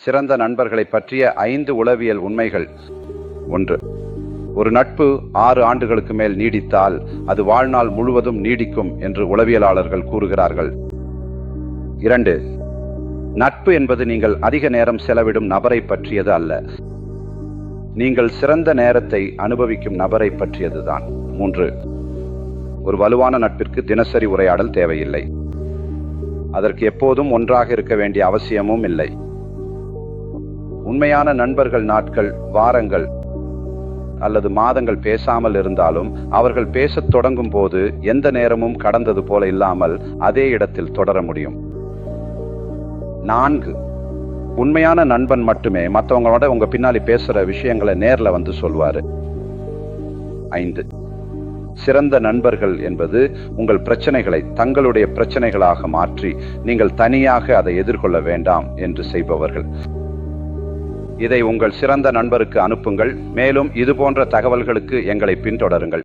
சிறந்த நண்பர்களை பற்றிய 5 உளவியல் உண்மைகள். 1. ஒரு நட்பு 6 ஆண்டுகளுக்கு மேல் நீடித்தால் அது வாழ்நாள் முழுவதும் நீடிக்கும் என்று உளவியலாளர்கள் கூறுகிறார்கள். 2. நட்பு என்பது நீங்கள் அதிக நேரம் செலவிடும் நபரை பற்றியது அல்ல, நீங்கள் சிறந்த நேரத்தை அனுபவிக்கும் நபரை பற்றியதுதான். 3. ஒரு வலுவான நட்பிற்கு தினசரி உரையாடல் தேவையில்லை, அதற்கு எப்போதும் ஒன்றாக இருக்க வேண்டிய அவசியமும் இல்லை. உண்மையான நண்பர்கள் நாட்கள், வாரங்கள் அல்லது மாதங்கள் பேசாமல் இருந்தாலும் அவர்கள் பேசத் தொடங்கும் போது எந்த நேரமும் கடந்தது போல இல்லாமல் அதே இடத்தில் தொடர முடியும். 4. உண்மையான நண்பன் மட்டுமே மற்றவங்களோட உங்க பின்னாடி பேசுற விஷயங்களை நேர்ல வந்து சொல்வாரு. 5. சிறந்த நண்பர்கள் என்பது உங்கள் பிரச்சனைகளை தங்களுடைய பிரச்சனைகளாக மாற்றி நீங்கள் தனியாக அதை எதிர்கொள்ள வேண்டாம் என்று செய்பவர்கள். இதை உங்கள் சிறந்த நண்பருக்கு அனுப்புங்கள். மேலும் இது போன்ற தகவல்களுக்கு எங்களை பின்தொடருங்கள்.